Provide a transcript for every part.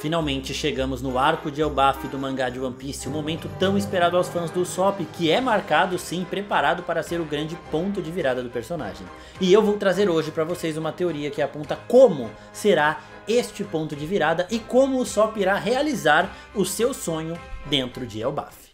Finalmente chegamos no arco de Elbaf do mangá de One Piece, um momento tão esperado aos fãs do Usopp, que é marcado sim, preparado para ser o grande ponto de virada do personagem. E eu vou trazer hoje para vocês uma teoria que aponta como será este ponto de virada e como o Usopp irá realizar o seu sonho dentro de Elbaf.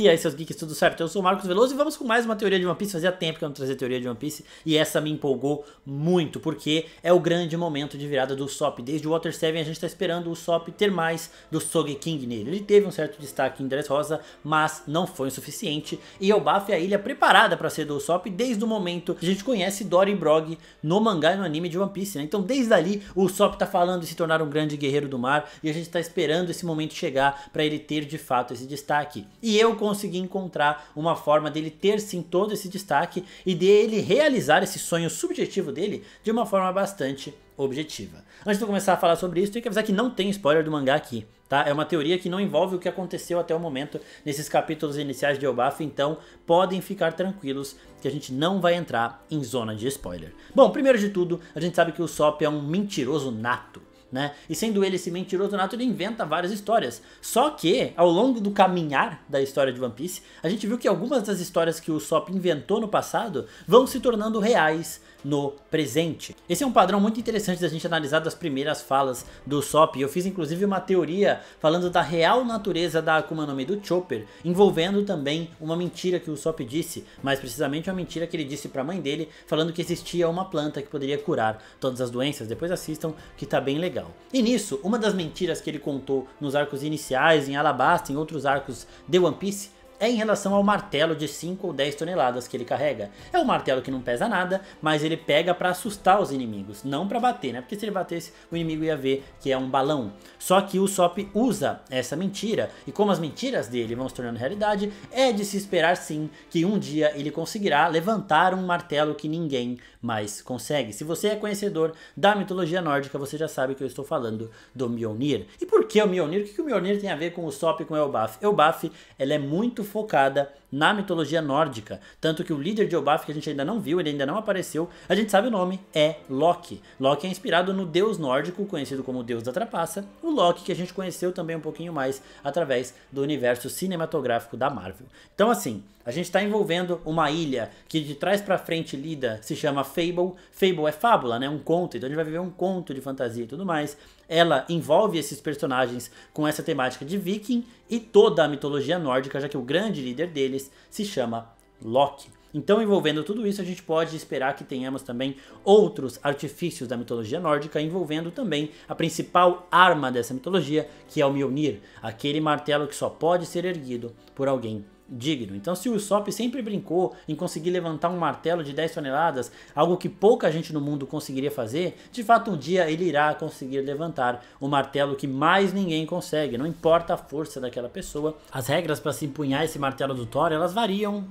E aí seus geeks, tudo certo? Eu sou o Marcos Veloso e vamos com mais uma teoria de One Piece. Fazia tempo que eu não trazia teoria de One Piece e essa me empolgou muito, porque é o grande momento de virada do Usopp. Desde o Water 7 a gente está esperando o Usopp ter mais do Sogeking nele. Ele teve um certo destaque em Dressrosa, mas não foi o suficiente. E Elbaf é a ilha preparada para ser do Usopp desde o momento que a gente conhece Dory e Brog no mangá e no anime de One Piece, né? Então desde ali o Usopp está falando de se tornar um grande guerreiro do mar e a gente está esperando esse momento chegar para ele ter de fato esse destaque. E eu consegui encontrar uma forma dele ter sim todo esse destaque e dele realizar esse sonho subjetivo dele de uma forma bastante objetiva. Antes de eu começar a falar sobre isso, tenho que avisar que não tem spoiler do mangá aqui, tá? É uma teoria que não envolve o que aconteceu até o momento nesses capítulos iniciais de Elbaf, então podem ficar tranquilos que a gente não vai entrar em zona de spoiler. Bom, primeiro de tudo, a gente sabe que o Usopp é um mentiroso nato, né? E sendo ele esse mentiroso nato, ele inventa várias histórias. Só que, ao longo do caminhar da história de One Piece, a gente viu que algumas das histórias que o Usopp inventou no passado vão se tornando reais no presente. Esse é um padrão muito interessante da gente analisar das primeiras falas do Usopp. Eu fiz inclusive uma teoria falando da real natureza da Akuma no Mi do Chopper, envolvendo também uma mentira que o Usopp disse, mais precisamente uma mentira que ele disse para a mãe dele, falando que existia uma planta que poderia curar todas as doenças. Depois assistam que tá bem legal. E nisso, uma das mentiras que ele contou nos arcos iniciais, em Alabasta, em outros arcos de One Piece, é em relação ao martelo de 5 ou 10 toneladas que ele carrega. É um martelo que não pesa nada, mas ele pega pra assustar os inimigos, não pra bater, né? Porque se ele batesse, o inimigo ia ver que é um balão. Só que o Usopp usa essa mentira, e como as mentiras dele vão se tornando realidade, é de se esperar sim que um dia ele conseguirá levantar um martelo que ninguém mais consegue. Se você é conhecedor da mitologia nórdica, você já sabe que eu estou falando do Mjolnir. E por que o Mjolnir? O que o Mjolnir tem a ver com o Usopp e com Elbaf? Elbaf, ela é muito focada na mitologia nórdica, tanto que o líder de Elbaf, que a gente ainda não viu, ele ainda não apareceu, a gente sabe o nome, é Loki. Loki é inspirado no deus nórdico, conhecido como deus da trapaça, o Loki que a gente conheceu também um pouquinho mais através do universo cinematográfico da Marvel. Então assim, a gente está envolvendo uma ilha que de trás pra frente lida, se chama Fable. Fable é fábula, né? Um conto, então a gente vai viver um conto de fantasia e tudo mais. Ela envolve esses personagens com essa temática de viking e toda a mitologia nórdica, já que o grande líder deles se chama Loki. Então, envolvendo tudo isso, a gente pode esperar que tenhamos também outros artifícios da mitologia nórdica, envolvendo também a principal arma dessa mitologia, que é o Mjolnir, aquele martelo que só pode ser erguido por alguém digno. Então se o Usopp sempre brincou em conseguir levantar um martelo de 10 toneladas, algo que pouca gente no mundo conseguiria fazer, de fato um dia ele irá conseguir levantar o martelo que mais ninguém consegue, não importa a força daquela pessoa. As regras para se empunhar esse martelo do Thor, elas variam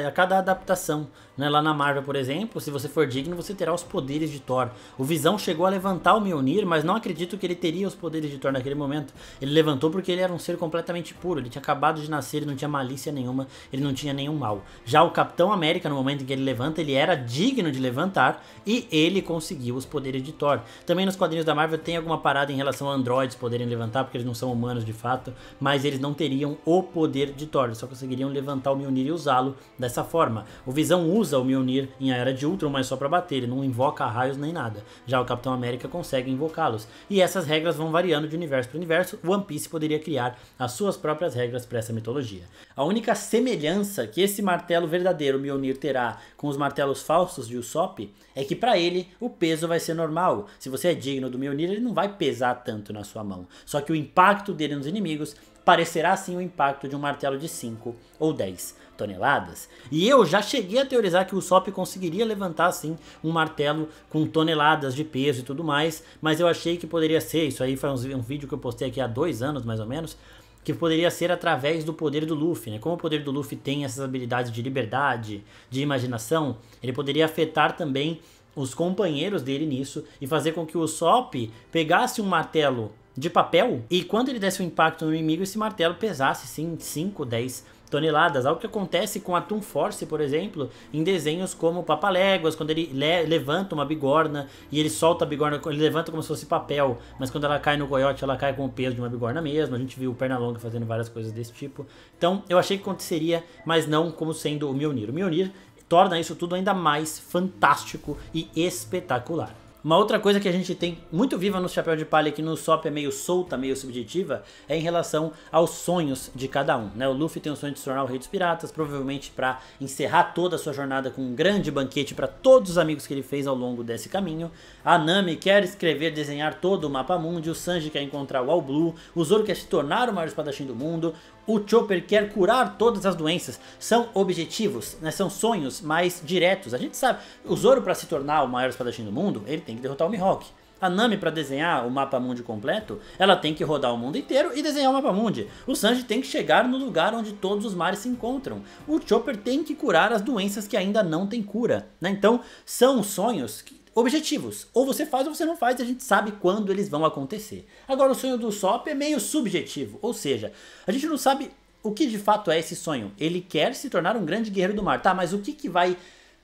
a cada adaptação, né? Lá na Marvel, por exemplo, se você for digno, você terá os poderes de Thor. O Visão chegou a levantar o Mjolnir, mas não acredito que ele teria os poderes de Thor naquele momento. Ele levantou porque ele era um ser completamente puro, ele tinha acabado de nascer, ele não tinha malícia nenhuma, ele não tinha nenhum mal. Já o Capitão América, no momento em que ele levanta, ele era digno de levantar e ele conseguiu os poderes de Thor. Também nos quadrinhos da Marvel tem alguma parada em relação a androides poderem levantar, porque eles não são humanos de fato, mas eles não teriam o poder de Thor, eles só conseguiriam levantar o Mjolnir e usá-lo dessa forma. O Visão usa o Mjolnir em A Era de Ultron, mas só para bater, ele não invoca raios nem nada. Já o Capitão América consegue invocá-los. E essas regras vão variando de universo para universo. One Piece poderia criar as suas próprias regras para essa mitologia. A única semelhança que esse martelo verdadeiro Mjolnir terá com os martelos falsos de Usopp é que para ele o peso vai ser normal. Se você é digno do Mjolnir, ele não vai pesar tanto na sua mão. Só que o impacto dele nos inimigos parecerá sim o impacto de um martelo de 5 ou 10 toneladas. E eu já cheguei a teorizar que o Usopp conseguiria levantar sim um martelo com toneladas de peso e tudo mais, mas eu achei que poderia ser, isso aí foi um vídeo que eu postei aqui há 2 anos mais ou menos, que poderia ser através do poder do Luffy, né? Como o poder do Luffy tem essas habilidades de liberdade, de imaginação, ele poderia afetar também os companheiros dele nisso e fazer com que o Usopp pegasse um martelo de papel e quando ele desse um impacto no inimigo, esse martelo pesasse sim 5, 10 toneladas, algo que acontece com a Toon Force, por exemplo, em desenhos como Papaléguas, quando ele levanta uma bigorna e ele solta a bigorna, ele levanta como se fosse papel, mas quando ela cai no coiote, ela cai com o peso de uma bigorna mesmo. A gente viu o Pernalonga fazendo várias coisas desse tipo. Então eu achei que aconteceria, mas não como sendo o Mjolnir. O Mjolnir torna isso tudo ainda mais fantástico e espetacular. Uma outra coisa que a gente tem muito viva no Chapéu de Palha, que no Usopp é meio solta, meio subjetiva, é em relação aos sonhos de cada um, né? O Luffy tem o sonho de se tornar o Rei dos Piratas, provavelmente para encerrar toda a sua jornada com um grande banquete para todos os amigos que ele fez ao longo desse caminho. A Nami quer escrever, desenhar todo o mapa mundi, o Sanji quer encontrar o All Blue, o Zoro quer se tornar o maior espadachim do mundo, o Chopper quer curar todas as doenças. São objetivos, né? São sonhos mais diretos. A gente sabe, o Zoro, para se tornar o maior espadachim do mundo, ele tem que derrotar o Mihawk. A Nami, para desenhar o mapa mundi completo, ela tem que rodar o mundo inteiro e desenhar o mapa mundi. O Sanji tem que chegar no lugar onde todos os mares se encontram. O Chopper tem que curar as doenças que ainda não tem cura, né? Então, são sonhos objetivos. Ou você faz ou você não faz, e a gente sabe quando eles vão acontecer. Agora, o sonho do Usopp é meio subjetivo, ou seja, a gente não sabe o que de fato é esse sonho. Ele quer se tornar um grande guerreiro do mar, tá? Mas o que vai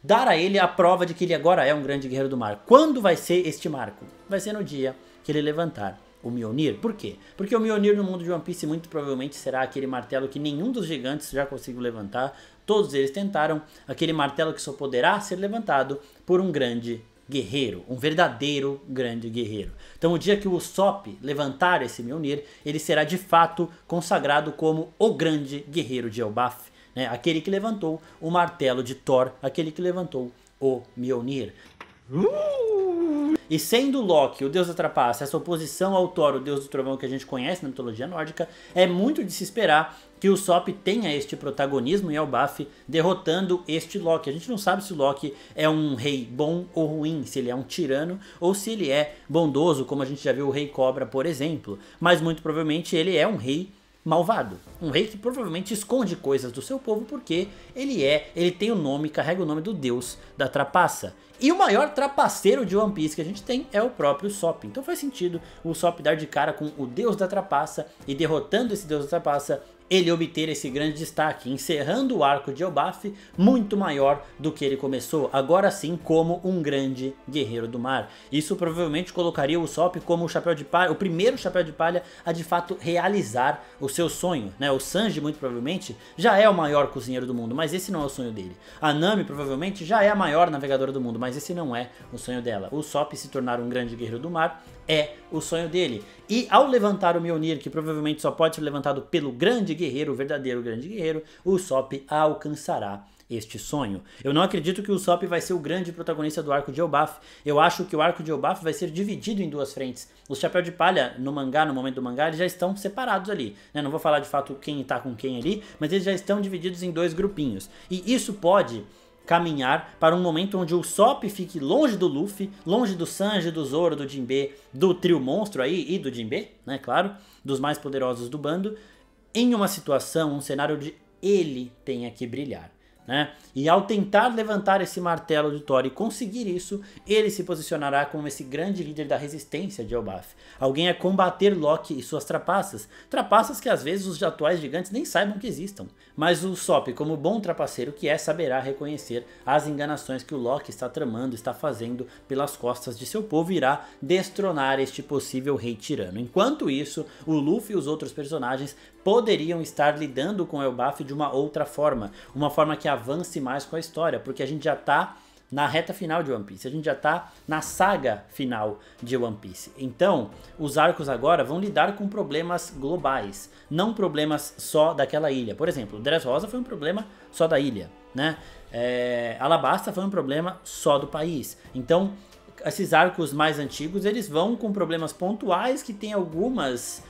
dar a ele a prova de que ele agora é um grande guerreiro do mar? Quando vai ser este marco? Vai ser no dia que ele levantar o Mjolnir. Por quê? Porque o Mjolnir no mundo de One Piece muito provavelmente será aquele martelo que nenhum dos gigantes já conseguiu levantar. Todos eles tentaram. Aquele martelo que só poderá ser levantado por um grande guerreiro, um verdadeiro grande guerreiro. Então o dia que o Usopp levantar esse Mjolnir, ele será de fato consagrado como o grande guerreiro de Elbaf, né? Aquele que levantou o martelo de Thor, aquele que levantou o Mjolnir. E sendo Loki, o deus da trapaça, essa oposição ao Thor, o deus do trovão que a gente conhece na mitologia nórdica, é muito de se esperar que o Usopp tenha este protagonismo em Elbaf, derrotando este Loki. A gente não sabe se o Loki é um rei bom ou ruim, se ele é um tirano ou se ele é bondoso, como a gente já viu o Rei Cobra, por exemplo. Mas muito provavelmente ele é um rei malvado, um rei que provavelmente esconde coisas do seu povo porque ele tem o nome, carrega o nome do deus da trapaça. E o maior trapaceiro de One Piece que a gente tem é o próprio Usopp. Então faz sentido o Usopp dar de cara com o deus da trapaça e derrotando esse deus da trapaça, ele obter esse grande destaque, encerrando o arco de Elbaf muito maior do que ele começou, agora sim como um grande guerreiro do mar. Isso provavelmente colocaria o Usopp como o chapéu de palha, o primeiro chapéu de palha a de fato realizar o seu sonho, né? O Sanji muito provavelmente já é o maior cozinheiro do mundo, mas esse não é o sonho dele. A Nami provavelmente já é a maior navegadora do mundo, mas esse não é o sonho dela. O Usopp se tornar um grande guerreiro do mar é o sonho dele. E ao levantar o Mjolnir, que provavelmente só pode ser levantado pelo grande guerreiro, o verdadeiro grande guerreiro, o Usopp alcançará este sonho. Eu não acredito que o Usopp vai ser o grande protagonista do arco de Elbaf. Eu acho que o arco de Elbaf vai ser dividido em duas frentes. Os Chapéu de Palha no mangá, no momento do mangá, eles já estão separados ali, né? Não vou falar de fato quem tá com quem ali, mas eles já estão divididos em dois grupinhos. E isso pode caminhar para um momento onde o Usopp fique longe do Luffy, longe do Sanji, do Zoro, do Jinbe, do trio monstro aí e do Jinbe, né, claro, dos mais poderosos do bando, em uma situação, um cenário onde ele tenha que brilhar, né? E ao tentar levantar esse martelo de Thor e conseguir isso, ele se posicionará como esse grande líder da resistência de Elbaf. Alguém a combater Loki e suas trapaças. Trapaças que às vezes os atuais gigantes nem saibam que existam. Mas o Usopp, como bom trapaceiro que é, saberá reconhecer as enganações que o Loki está tramando, está fazendo pelas costas de seu povo e irá destronar este possível rei tirano. Enquanto isso, o Luffy e os outros personagens poderiam estar lidando com Elbaf de uma outra forma. Uma forma que avance mais com a história, porque a gente já tá na reta final de One Piece, a gente já tá na saga final de One Piece. Então, os arcos agora vão lidar com problemas globais, não problemas só daquela ilha. Por exemplo, Dressrosa foi um problema só da ilha, né? Alabasta foi um problema só do país. Então, esses arcos mais antigos, eles vão com problemas pontuais que tem algumas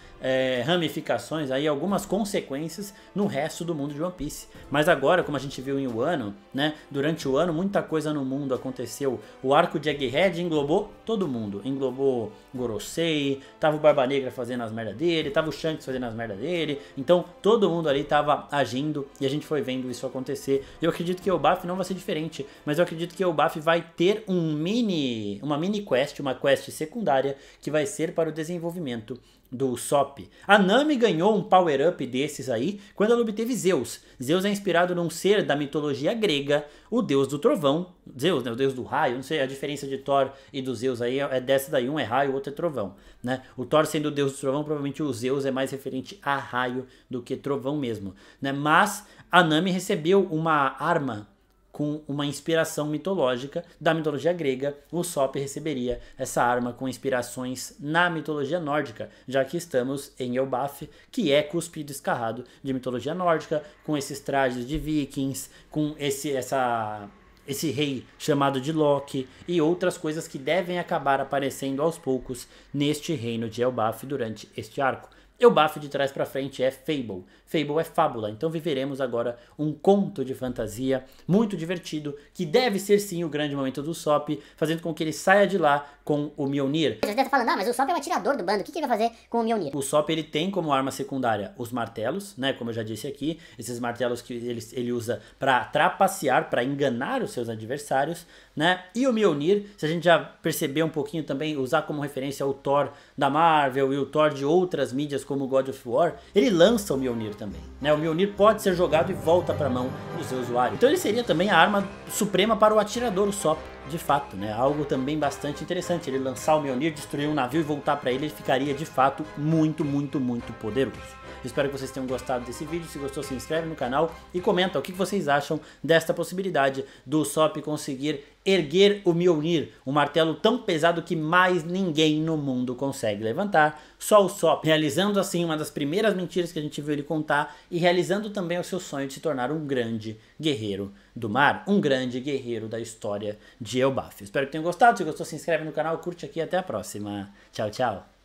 ramificações, aí, algumas consequências no resto do mundo de One Piece. Mas agora, como a gente viu em Wano, né, durante o ano muita coisa no mundo aconteceu. O arco de Egghead englobou todo mundo, englobou Gorosei, tava o Barba Negra fazendo as merda dele, tava o Shanks fazendo as merda dele, então todo mundo ali tava agindo e a gente foi vendo isso acontecer. Eu acredito que o Elbaf não vai ser diferente, mas eu acredito que o Elbaf vai ter uma mini quest, uma quest secundária que vai ser para o desenvolvimento do Usopp. A Nami ganhou um power-up desses aí quando ela obteve Zeus. Zeus é inspirado num ser da mitologia grega, o deus do trovão. Zeus, né, o deus do raio. Não sei a diferença de Thor e do Zeus aí é dessa daí. Um é raio, o outro é trovão, né? O Thor sendo o deus do trovão, provavelmente o Zeus é mais referente a raio do que trovão mesmo, né? Mas a Nami recebeu uma arma com uma inspiração mitológica da mitologia grega. O Usopp receberia essa arma com inspirações na mitologia nórdica, já que estamos em Elbaf, que é cuspido escarrado de mitologia nórdica, com esses trajes de vikings, com esse rei chamado de Loki e outras coisas que devem acabar aparecendo aos poucos neste reino de Elbaf durante este arco. Elbaf de trás para frente é Fable. Fable é fábula, então viveremos agora um conto de fantasia muito divertido, que deve ser sim o grande momento do Usopp, fazendo com que ele saia de lá com o Mjolnir. Você deve estar falando, mas o Usopp é o atirador do bando, o que ele vai fazer com o Mjolnir? O Usopp ele tem como arma secundária os martelos, né, como eu já disse aqui, esses martelos que ele usa para trapacear, para enganar os seus adversários, né, e o Mjolnir, se a gente já percebeu um pouquinho também, usar como referência o Thor da Marvel e o Thor de outras mídias como God of War, ele lança o Mjolnir também, né? O Mjolnir pode ser jogado e volta para a mão do seu usuário. Então ele seria também a arma suprema para o atirador Usopp, de fato, né? Algo também bastante interessante. Ele lançar o Mjolnir, destruir um navio e voltar para ele ficaria de fato muito, muito, muito poderoso. Espero que vocês tenham gostado desse vídeo. Se gostou, se inscreve no canal e comenta o que vocês acham desta possibilidade do Usopp conseguir erguer o Mjolnir, um martelo tão pesado que mais ninguém no mundo consegue levantar. Só o Usopp, realizando assim uma das primeiras mentiras que a gente viu ele contar e realizando também o seu sonho de se tornar um grande guerreiro do mar, um grande guerreiro da história de Elbaf. Espero que tenham gostado. Se gostou, se inscreve no canal, curte aqui e até a próxima. Tchau, tchau.